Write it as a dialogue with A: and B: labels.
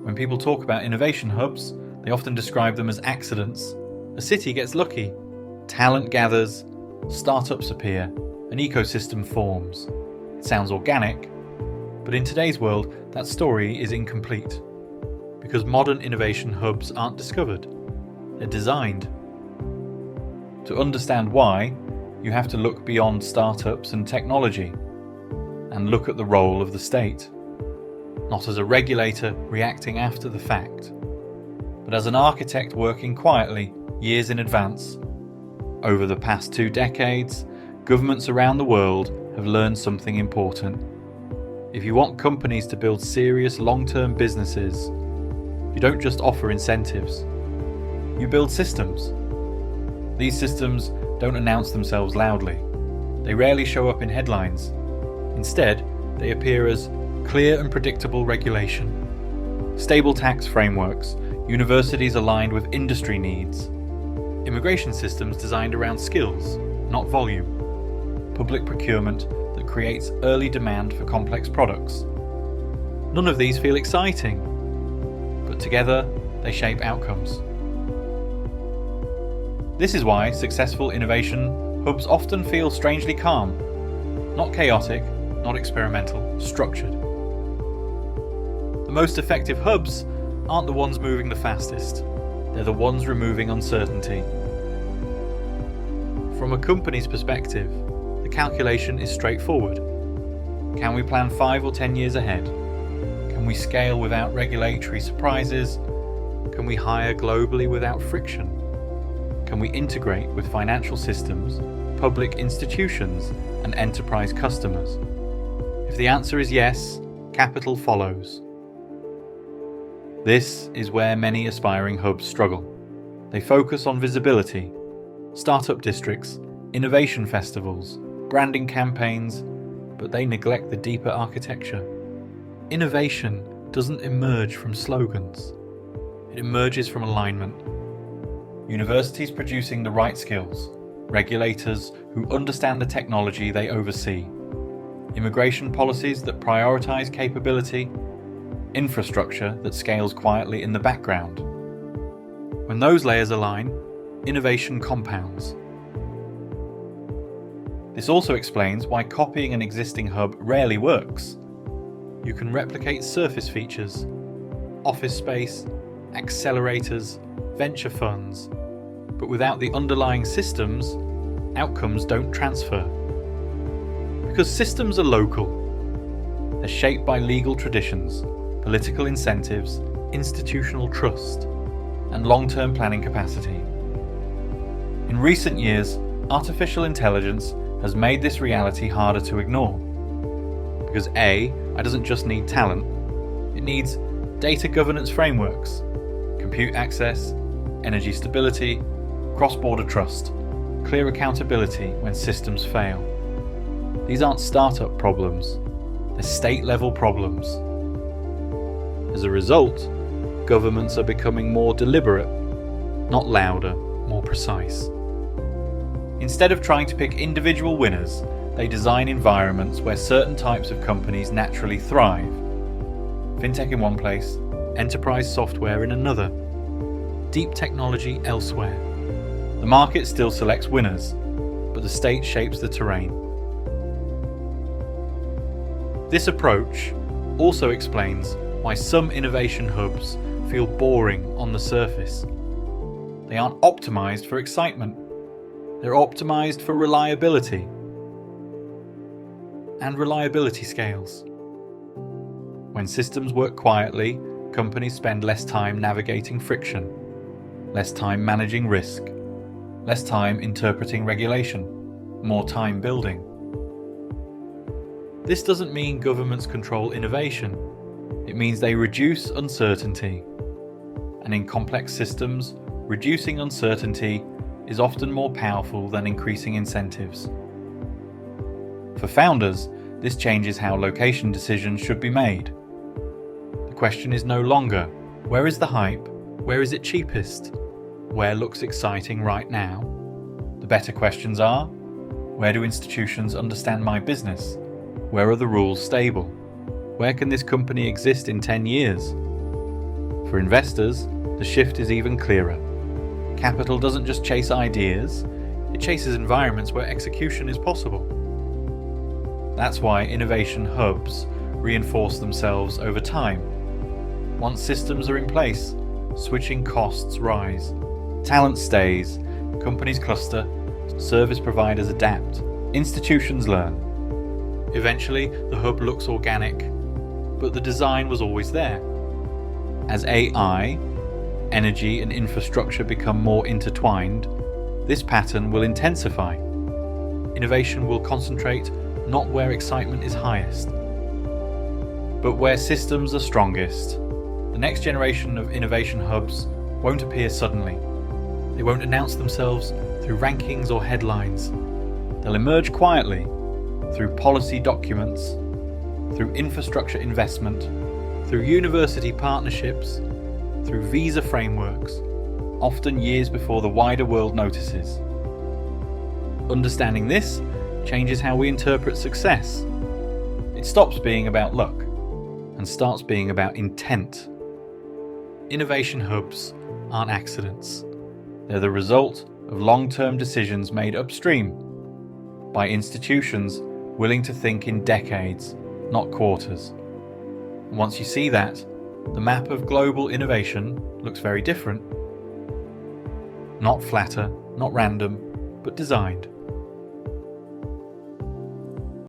A: When people talk about innovation hubs, they often describe them as accidents. A city gets lucky, talent gathers, startups appear, an ecosystem forms. It sounds organic, but in today's world, that story is incomplete. Because modern innovation hubs aren't discovered, they're designed. To understand why, you have to look beyond startups and technology and look at the role of the state, not as a regulator reacting after the fact, but as an architect working quietly, years in advance. Over the past 2 decades, governments around the world have learned something important. If you want companies to build serious long-term businesses, you don't just offer incentives, you build systems. These systems don't announce themselves loudly. They rarely show up in headlines. Instead, they appear as clear and predictable regulation, stable tax frameworks, universities aligned with industry needs, immigration systems designed around skills, not volume, public procurement that creates early demand for complex products. None of these feel exciting, but together they shape outcomes. This is why successful innovation hubs often feel strangely calm, not chaotic, not experimental, structured. The most effective hubs aren't the ones moving the fastest, they're the ones removing uncertainty. From a company's perspective, the calculation is straightforward. Can we plan 5 or 10 years ahead? Can we scale without regulatory surprises? Can we hire globally without friction? Can we integrate with financial systems, public institutions, and enterprise customers? If the answer is yes, capital follows. This is where many aspiring hubs struggle. They focus on visibility, startup districts, innovation festivals, branding campaigns, but they neglect the deeper architecture. Innovation doesn't emerge from slogans. It emerges from alignment. Universities producing the right skills, regulators who understand the technology they oversee, immigration policies that prioritize capability, infrastructure that scales quietly in the background. When those layers align, innovation compounds. This also explains why copying an existing hub rarely works. You can replicate surface features, office space, accelerators, venture funds, but without the underlying systems, outcomes don't transfer. Because systems are local. They're shaped by legal traditions, political incentives, institutional trust, and long-term planning capacity. In recent years, artificial intelligence has made this reality harder to ignore. Because AI doesn't just need talent, it needs data governance frameworks, compute access, energy stability, cross-border trust, clear accountability when systems fail. These aren't startup problems, they're state-level problems. As a result, governments are becoming more deliberate, not louder, more precise. Instead of trying to pick individual winners, they design environments where certain types of companies naturally thrive. Fintech in one place, enterprise software in another, deep technology elsewhere. The market still selects winners, but the state shapes the terrain. This approach also explains why some innovation hubs feel boring on the surface. They aren't optimized for excitement. They're optimized for reliability. And reliability scales. When systems work quietly, companies spend less time navigating friction, less time managing risk, less time interpreting regulation, more time building. This doesn't mean governments control innovation. It means they reduce uncertainty. And in complex systems, reducing uncertainty is often more powerful than increasing incentives. For founders, this changes how location decisions should be made. The question is no longer, where is the hype? Where is it cheapest? Where looks exciting right now? The better questions are, where do institutions understand my business? Where are the rules stable? Where can this company exist in 10 years? For investors, the shift is even clearer. Capital doesn't just chase ideas, it chases environments where execution is possible. That's why innovation hubs reinforce themselves over time. Once systems are in place, switching costs rise. Talent stays, companies cluster, service providers adapt, institutions learn. Eventually, the hub looks organic, but the design was always there. As AI, energy and infrastructure become more intertwined, this pattern will intensify. Innovation will concentrate not where excitement is highest, but where systems are strongest. The next generation of innovation hubs won't appear suddenly. They won't announce themselves through rankings or headlines. They'll emerge quietly through policy documents, through infrastructure investment, through university partnerships, through visa frameworks, often years before the wider world notices. Understanding this changes how we interpret success. It stops being about luck and starts being about intent. Innovation hubs aren't accidents. They're the result of long-term decisions made upstream by institutions willing to think in decades, not quarters. And once you see that, the map of global innovation looks very different. Not flatter, not random, but designed.